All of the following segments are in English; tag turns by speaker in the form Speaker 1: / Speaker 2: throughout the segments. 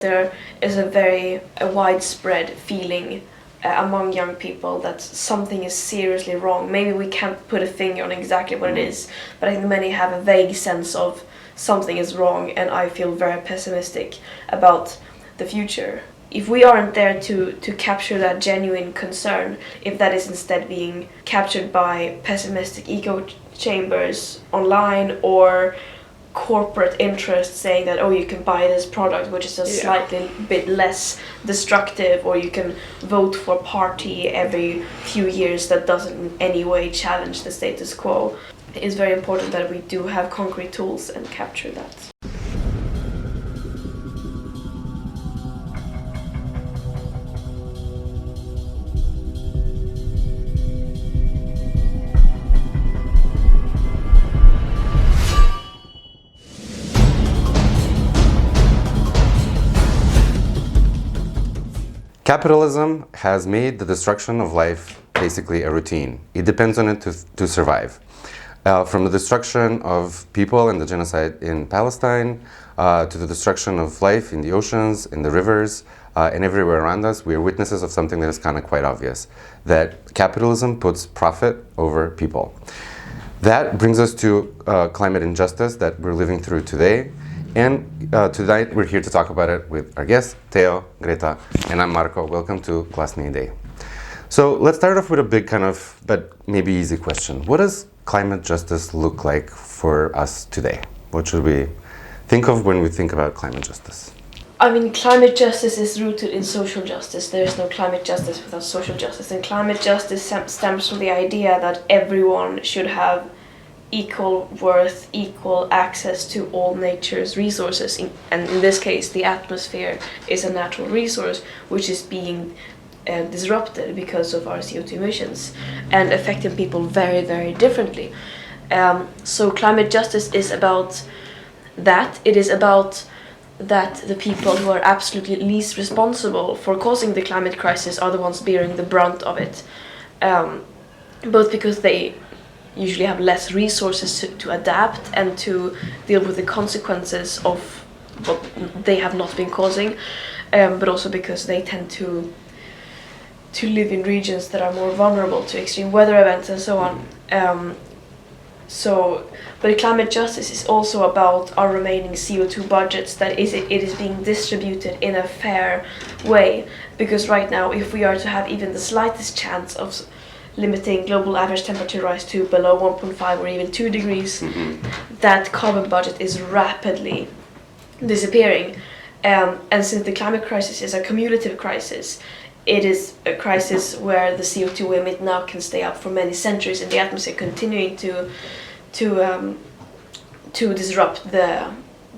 Speaker 1: There is a widespread feeling among young people that something is seriously wrong. Maybe we can't put a finger on exactly what it is, but I think many have a vague sense of something is wrong, and I feel very pessimistic about the future. If we aren't there to capture that genuine concern, if that is instead being captured by pessimistic echo chambers online or corporate interests saying that, oh, you can buy this product which is a slightly bit less destructive, or you can vote for a party every few years that doesn't in any way challenge the status quo, it's very important that we do have concrete tools and capture that.
Speaker 2: Capitalism has made the destruction of life basically a routine. It depends on it to survive. From the destruction of people and the genocide in Palestine, to the destruction of life in the oceans, in the rivers, and everywhere around us, we are witnesses of something that is kind of quite obvious, that capitalism puts profit over people. That brings us to climate injustice that we're living through today. And tonight we're here to talk about it with our guests, Teo, Greta, and I'm Marko. Welcome to Glasni Idei. So let's start off with a big kind of, but maybe easy question. What does climate justice look like for us today? What should we think of when we think about climate justice?
Speaker 1: I mean, climate justice is rooted in social justice. There is no climate justice without social justice. And climate justice stems from the idea that everyone should have equal worth, equal access to all nature's resources. And in this case, the atmosphere is a natural resource which is being disrupted because of our CO2 emissions and affecting people very, very differently. So climate justice is about that. It is about that the people who are absolutely least responsible for causing the climate crisis are the ones bearing the brunt of it. Both because they usually have less resources to adapt and to deal with the consequences of what they have not been causing, but also because they tend to live in regions that are more vulnerable to extreme weather events and so on. But climate justice is also about our remaining CO2 budgets, that it is being distributed in a fair way, because right now, if we are to have even the slightest chance of limiting global average temperature rise to below 1.5 or even 2 degrees, that carbon budget is rapidly disappearing. And since the climate crisis is a cumulative crisis, it is a crisis where the CO2 we emit now can stay up for many centuries in the atmosphere, continuing to disrupt the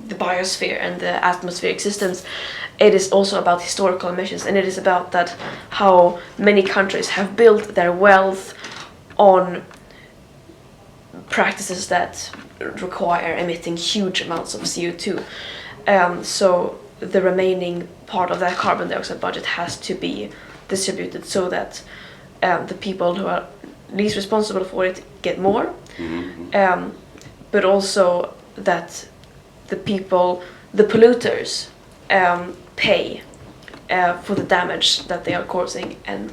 Speaker 1: biosphere and the atmospheric systems. It is also about historical emissions, and it is about that how many countries have built their wealth on practices that require emitting huge amounts of CO2. So the remaining part of that carbon dioxide budget has to be distributed so that the people who are least responsible for it get more, but also that the polluters pay for the damage that they are causing, and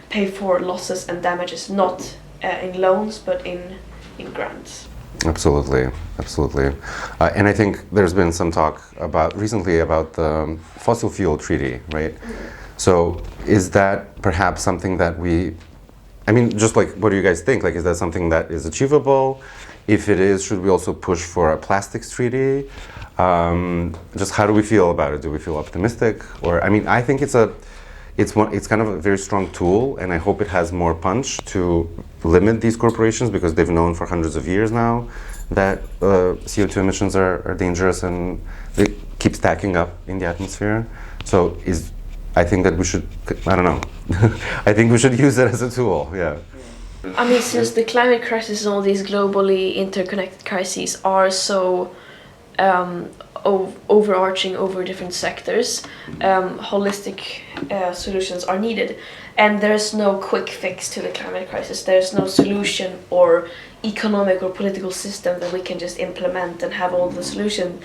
Speaker 1: pay for losses and damages not in loans but in grants.
Speaker 2: Absolutely. And I think there's been some talk recently about the fossil fuel treaty, right? So is that perhaps something that just like, what do you guys think? Like, is that something that is achievable? If it is, should we also push for a plastics treaty? Just how do we feel about it? Do we feel optimistic? Or, I think it's kind of a very strong tool, and I hope it has more punch to limit these corporations, because they've known for hundreds of years now that CO2 emissions are dangerous and they keep stacking up in the atmosphere. So I think that we should, I don't know, I think we should use it as a tool, yeah.
Speaker 1: Since the climate crisis and all these globally interconnected crises are so overarching over different sectors, holistic solutions are needed. And there's no quick fix to the climate crisis. There's no solution or economic or political system that we can just implement and have all the solutions.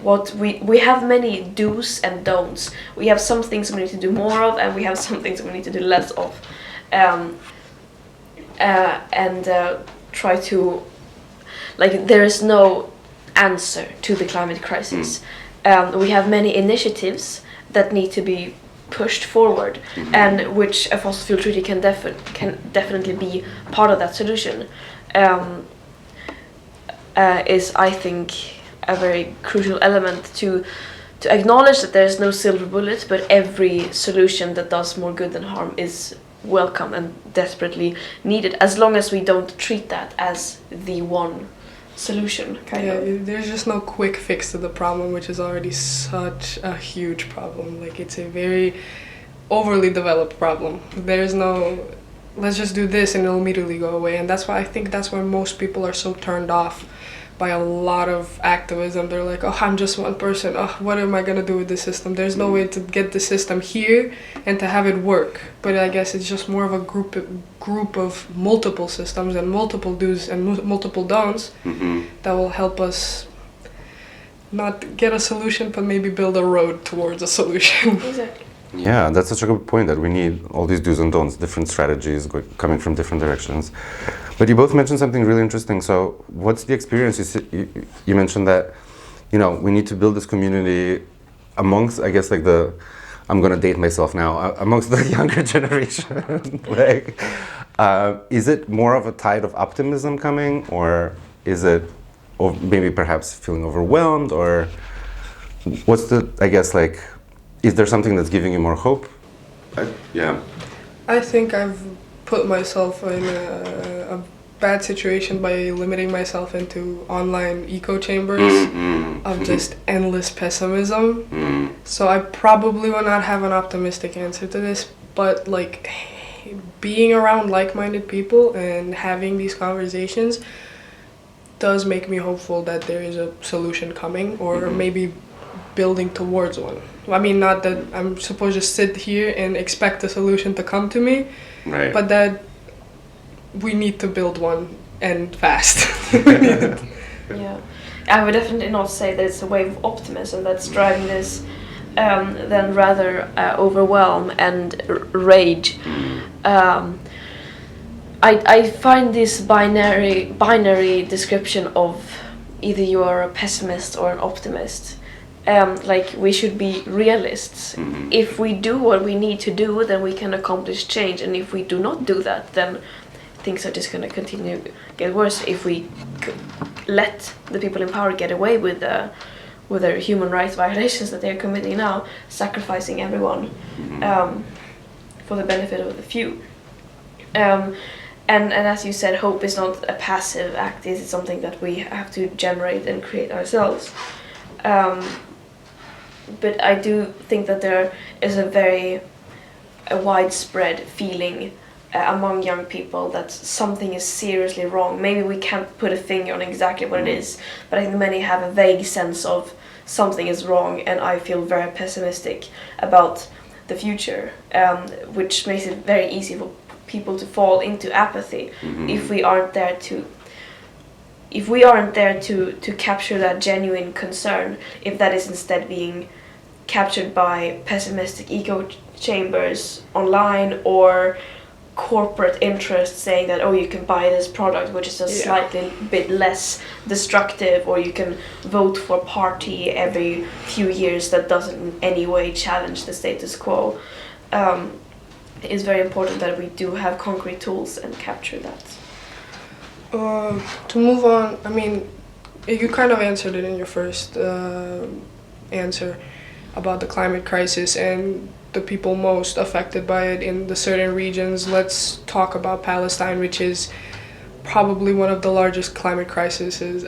Speaker 1: what we have many do's and don'ts. We have some things we need to do more of, and we have some things we need to do less of, and try to, like, there is no answer to the climate crisis. We have many initiatives that need to be pushed forward, and which a fossil fuel treaty can definitely be part of that solution. Is, I think, a very crucial element to acknowledge that there is no silver bullet, but every solution that does more good than harm is welcome and desperately needed, as long as we don't treat that as the one solution, kind of.
Speaker 3: There's just no quick fix to the problem, which is already such a huge problem. Like, it's a very overly developed problem. There's no, let's just do this and it'll immediately go away. And that's why I think that's why most people are so turned off by a lot of activism. They're like, oh, I'm just one person. Oh, what am I gonna do with the system? There's no way to get the system here and to have it work. But I guess it's just more of a group of multiple systems and multiple do's and multiple don'ts that will help us not get a solution, but maybe build a road towards a solution.
Speaker 1: Exactly.
Speaker 2: Yeah, that's such a good point, that we need all these do's and don'ts, different strategies coming from different directions. But you both mentioned something really interesting. So what's the experience? You mentioned that, we need to build this community amongst, I guess, like I'm going to date myself now, amongst the younger generation. Like, is it more of a tide of optimism coming, or is it maybe perhaps feeling overwhelmed, or what's the, I guess, like, is there something that's giving you more hope?
Speaker 3: I think I've put myself in a bad situation by limiting myself into online echo chambers of just endless pessimism. So I probably will not have an optimistic answer to this, but like being around like-minded people and having these conversations does make me hopeful that there is a solution coming, or maybe building towards one. I mean, not that I'm supposed to sit here and expect a solution to come to me,
Speaker 2: right,
Speaker 3: but that we need to build one, and fast.
Speaker 1: Yeah, I would definitely not say that it's a wave of optimism that's driving this, than rather overwhelm and rage. I find this binary description of either you are a pessimist or an optimist. Like, we should be realists. If we do what we need to do, then we can accomplish change, and if we do not do that, then things are just going to continue to get worse. If we let the people in power get away with their human rights violations that they're committing now, sacrificing everyone for the benefit of the few. And as you said, hope is not a passive act. It's something that we have to generate and create ourselves. But I do think that there is a widespread feeling among young people that something is seriously wrong. Maybe we can't put a finger on exactly what it is, but I think many have a vague sense of something is wrong, and I feel very pessimistic about the future, which makes it very easy for people to fall into apathy if we aren't there to capture that genuine concern, if that is instead being captured by pessimistic echo chambers online or corporate interests saying that, oh, you can buy this product which is a slightly bit less destructive, or you can vote for a party every few years that doesn't in any way challenge the status quo. It's very important that we do have concrete tools and capture that.
Speaker 3: To move on, I mean, you kind of answered it in your first answer about the climate crisis and the people most affected by it in the certain regions. Let's talk about Palestine, which is probably one of the largest climate crises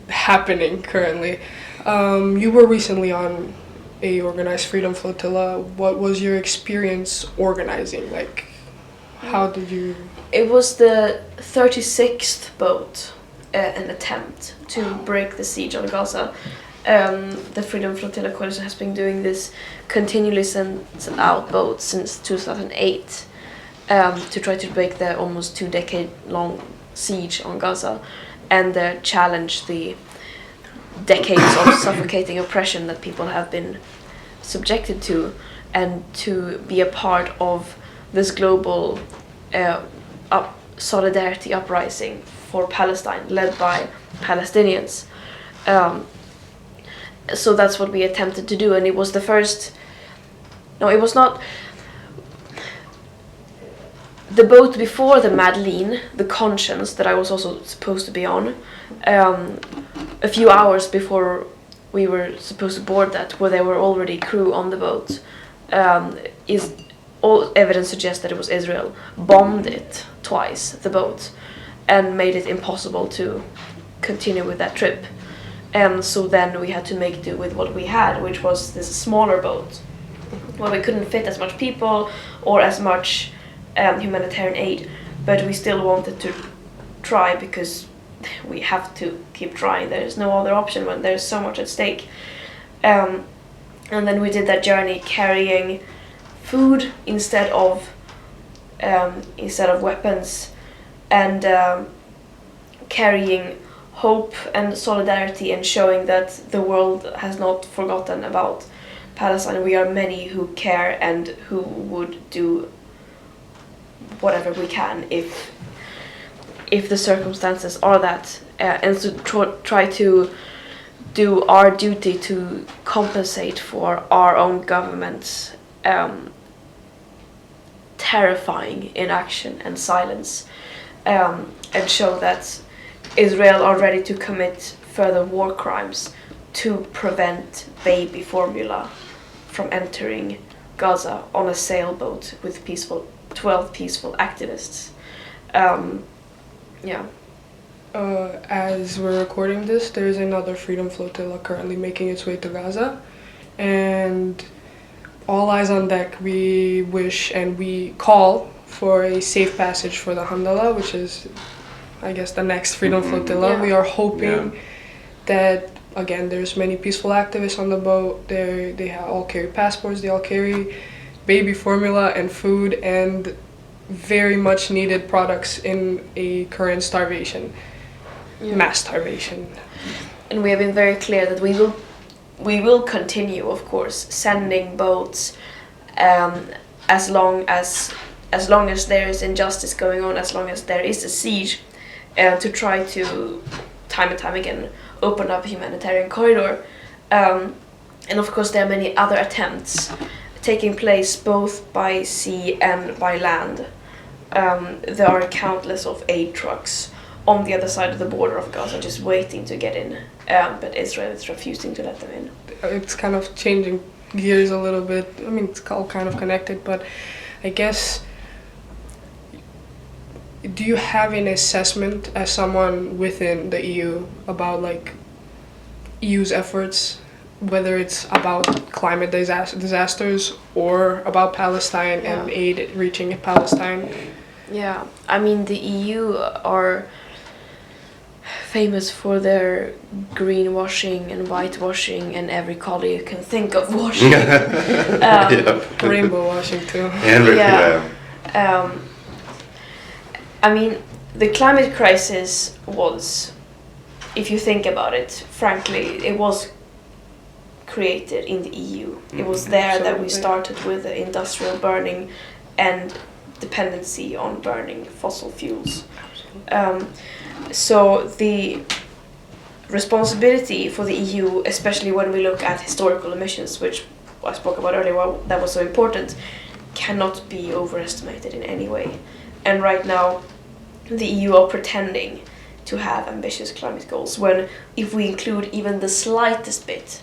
Speaker 3: happening currently. You were recently on a organized freedom flotilla. What was your experience organizing? Like, how did you...
Speaker 1: It was the 36th boat, an attempt to break the siege on Gaza. The Freedom Flotilla Coalition has been doing this continually, sent out boats since 2008 to try to break the almost 2-decade-long siege on Gaza and challenge the decades of suffocating oppression that people have been subjected to, and to be a part of this global solidarity uprising for Palestine, led by Palestinians. So that's what we attempted to do, and it was the first. No, it was not. The boat before the Madeleine, the Conscience, that I was also supposed to be on, a few hours before we were supposed to board that, where there were already crew on the boat, is all evidence suggests that it was Israel, bombed it twice, the boat, and made it impossible to continue with that trip. And so then we had to make do with what we had, which was this smaller boat, where we couldn't fit as much people or as much humanitarian aid, but we still wanted to try, because we have to keep trying. There is no other option when there's so much at stake. And then we did that journey carrying food instead of weapons, and carrying hope and solidarity, and showing that the world has not forgotten about Palestine. We are many who care and who would do whatever we can if the circumstances are that, and to try to do our duty to compensate for our own government's terrifying inaction and silence, and show that Israel are ready to commit further war crimes to prevent baby formula from entering Gaza on a sailboat with 12 peaceful activists.
Speaker 3: As we're recording this, there is another freedom flotilla currently making its way to Gaza, and all eyes on deck. We wish and we call for a safe passage for the Handala, which is, I guess, the next freedom flotilla.
Speaker 1: Yeah.
Speaker 3: We are hoping that, again, there's many peaceful activists on the boat. They all carry passports, they all carry baby formula and food and very much needed products in a current starvation, mass starvation.
Speaker 1: And we have been very clear that we will continue, of course, sending boats as long as there is injustice going on, as long as there is a siege, to try to, time and time again, open up a humanitarian corridor. And of course there are many other attempts taking place both by sea and by land. There are countless of aid trucks on the other side of the border of Gaza just waiting to get in, but Israel is refusing to let them in.
Speaker 3: It's kind of changing gears a little bit. I mean, it's all kind of connected, but I guess, do you have an assessment as someone within the EU about like EU's efforts, whether it's about climate disasters or about Palestine and aid reaching Palestine?
Speaker 1: Yeah, I mean, the EU are famous for their greenwashing and whitewashing and every color you can think of washing.
Speaker 3: Rainbow washing too.
Speaker 1: I mean, the climate crisis was, if you think about it, frankly, it was created in the EU. It was there that we started with the industrial burning and dependency on burning fossil fuels. So the responsibility for the EU, especially when we look at historical emissions, which I spoke about earlier, why that was so important, cannot be overestimated in any way. And right now, the EU are pretending to have ambitious climate goals, when if we include even the slightest bit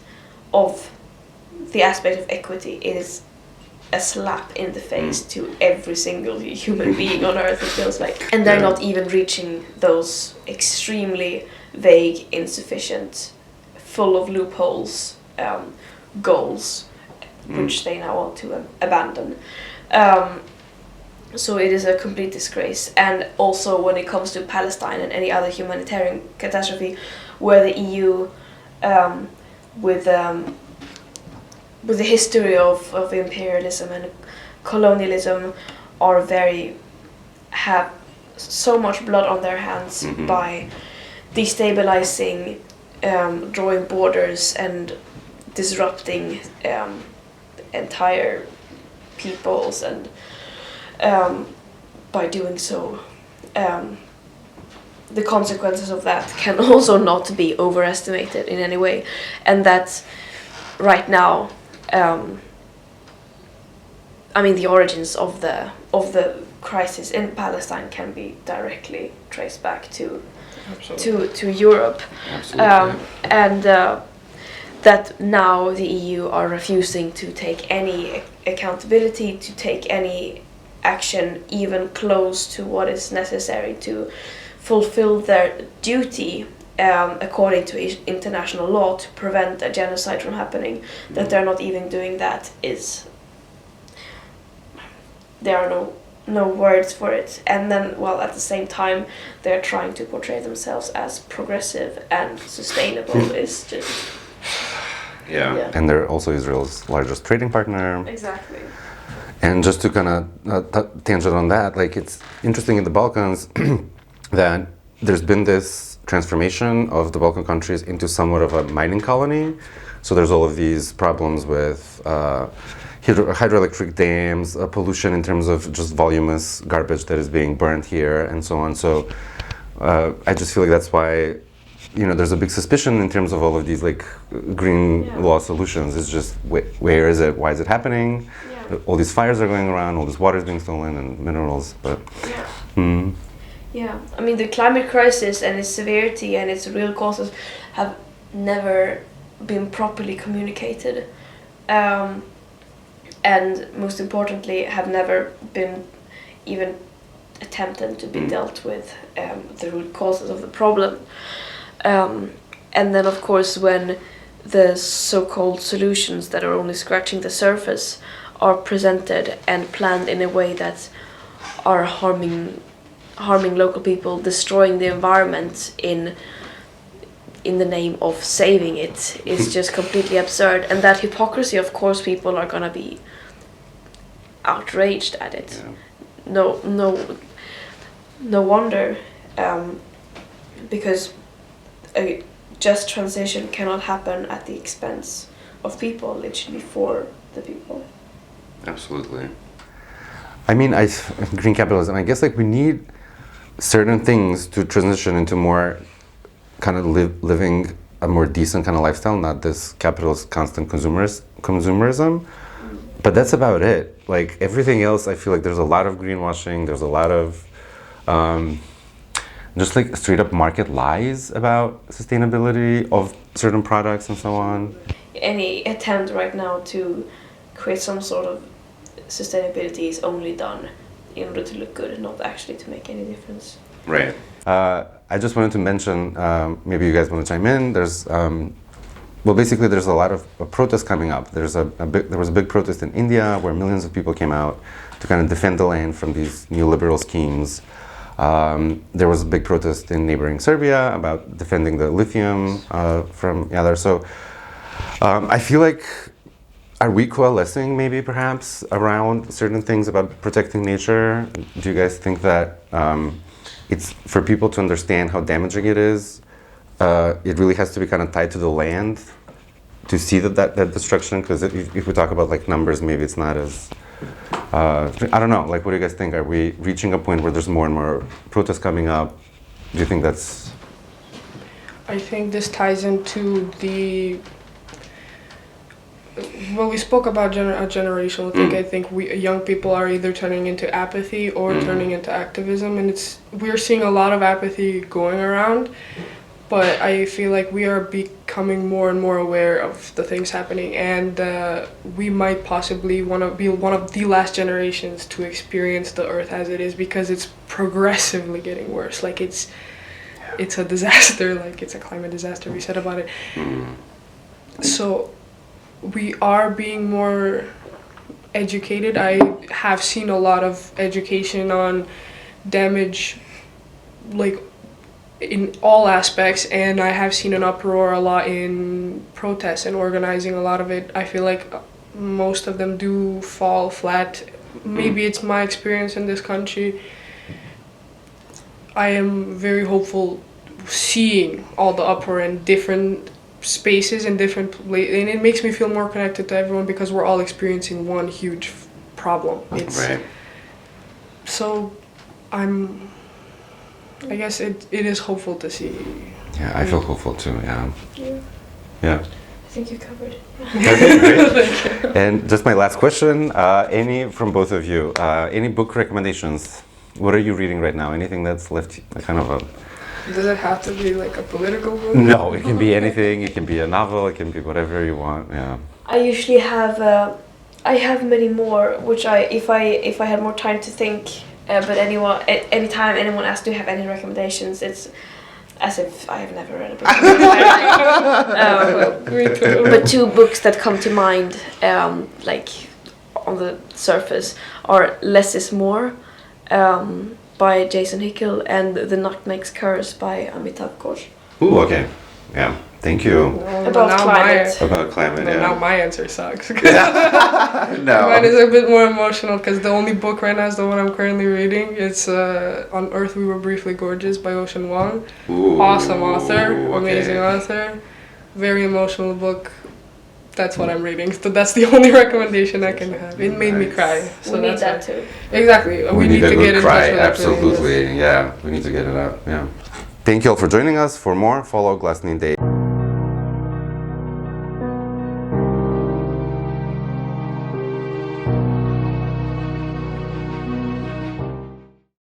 Speaker 1: of the aspect of equity, it is a slap in the face to every single human being on Earth, it feels like. And they're not even reaching those extremely vague, insufficient, full of loopholes goals, which they now want to abandon. So it is a complete disgrace. And also when it comes to Palestine and any other humanitarian catastrophe, where the EU, with the history of imperialism and colonialism, have so much blood on their hands by destabilizing drawing borders and disrupting entire peoples, and by doing so, the consequences of that can also not be overestimated in any way, and that right now, I mean, the origins of the crisis in Palestine can be directly traced back to Europe, and that now the EU are refusing to take any accountability, to take any action even close to what is necessary to fulfill their duty according to international law to prevent a genocide from happening. That they're not even doing that is, there are no words for it. And then, well, at the same time, they're trying to portray themselves as progressive and sustainable. Is just
Speaker 2: And they're also Israel's largest trading partner.
Speaker 1: Exactly.
Speaker 2: And just to kind of tangent on that, like, it's interesting in the Balkans that there's been this transformation of the Balkan countries into somewhat of a mining colony. So there's all of these problems with hydroelectric dams, pollution in terms of just voluminous garbage that is being burned here, and so on. So I just feel like that's why, you know, there's a big suspicion in terms of all of these like green law solutions. It's just where is it? Why is it happening? All these fires are going around, all this water is being stolen, and minerals. But
Speaker 1: I mean, the climate crisis and its severity and its real causes have never been properly communicated, and most importantly, have never been even attempted to be dealt with, the root causes of the problem. And then, of course, when the so-called solutions that are only scratching the surface are presented and planned in a way that are harming local people, destroying the environment in the name of saving it, is just completely absurd. And that hypocrisy, of course, people are gonna be outraged at it. No wonder, because a just transition cannot happen at the expense of people. It should be for the people.
Speaker 2: Absolutely. I mean, green capitalism, I guess, like, we need certain things to transition into more kind of living a more decent kind of lifestyle, not this capitalist constant consumerism. But that's about it. Like, everything else, I feel like there's a lot of greenwashing, there's a lot of just like straight up market lies about sustainability of certain products and so on.
Speaker 1: Any attempt right now to create some sort of sustainability is only done in order to look good, not actually to make any difference.
Speaker 2: Right. I just wanted to mention, maybe you guys want to chime in. There's, well, basically, there's a lot of protests coming up. There was a big protest in India where millions of people came out to kind of defend the land from these neoliberal schemes. There was a big protest in neighboring Serbia about defending the lithium from there. So I feel like, are we coalescing maybe perhaps around certain things about protecting nature? Do you guys think that it's for people to understand how damaging it is? It really has to be kind of tied to the land to see that destruction? Because if we talk about like numbers, maybe it's not as... I don't know, like, what do you guys think? Are we reaching a point where there's more and more protests coming up? Do you think that's...
Speaker 3: I think this ties into the... Well, we spoke about a generational thing. I think young people are either turning into apathy or turning into activism, and we're seeing a lot of apathy going around. But I feel like we are becoming more and more aware of the things happening, and we might possibly want to be one of the last generations to experience the Earth as it is, because it's progressively getting worse. Like, it's a disaster. Like, it's a climate disaster. We said about it. So we are being more educated. I have seen a lot of education on damage, like, in all aspects, and I have seen an uproar a lot in protests and organizing. A lot of it, I feel like most of them do fall flat. Maybe it's my experience in this country. I am very hopeful seeing all the uproar in different spaces and different places, and it makes me feel more connected to everyone because we're all experiencing one huge problem. It's
Speaker 2: Right.
Speaker 3: so I guess it is hopeful to see.
Speaker 2: Yeah, I feel hopeful too. Yeah. Yeah.
Speaker 1: I think you covered it.
Speaker 2: Okay, great. And just my last question, any from both of you, any book recommendations? What are you reading right now? Anything that's left kind of a...
Speaker 3: Does it have to be like a political book?
Speaker 2: No, it can be anything. It can be a novel. It can be whatever you want. Yeah.
Speaker 1: I usually have I have many more, which if I had more time to think. But anytime anyone asks, do you have any recommendations? It's as if I have never read a book. But two books that come to mind, like on the surface, are Less is More, by Jason Hickel, and The Knockneck's Curse by Amitav Ghosh.
Speaker 2: Ooh, okay. Yeah. Thank you.
Speaker 1: About climate.
Speaker 2: About climate, yeah.
Speaker 3: Now my answer sucks.
Speaker 2: No.
Speaker 3: Mine is a bit more emotional because the only book right now is the one I'm currently reading. It's On Earth We Were Briefly Gorgeous by Ocean Vuong.
Speaker 2: Ooh,
Speaker 3: Awesome author,
Speaker 2: okay.
Speaker 3: amazing author. Very emotional book. That's what I'm reading. So that's the only recommendation I can have. It made me cry. So
Speaker 1: We need
Speaker 3: that's
Speaker 1: that
Speaker 3: why.
Speaker 1: too.
Speaker 3: Exactly. We need to get in
Speaker 2: cry.
Speaker 3: touch with that
Speaker 2: Absolutely. Yeah. We need to get it out. Yeah. Thank you all for joining us. For more, follow Glasni Idei.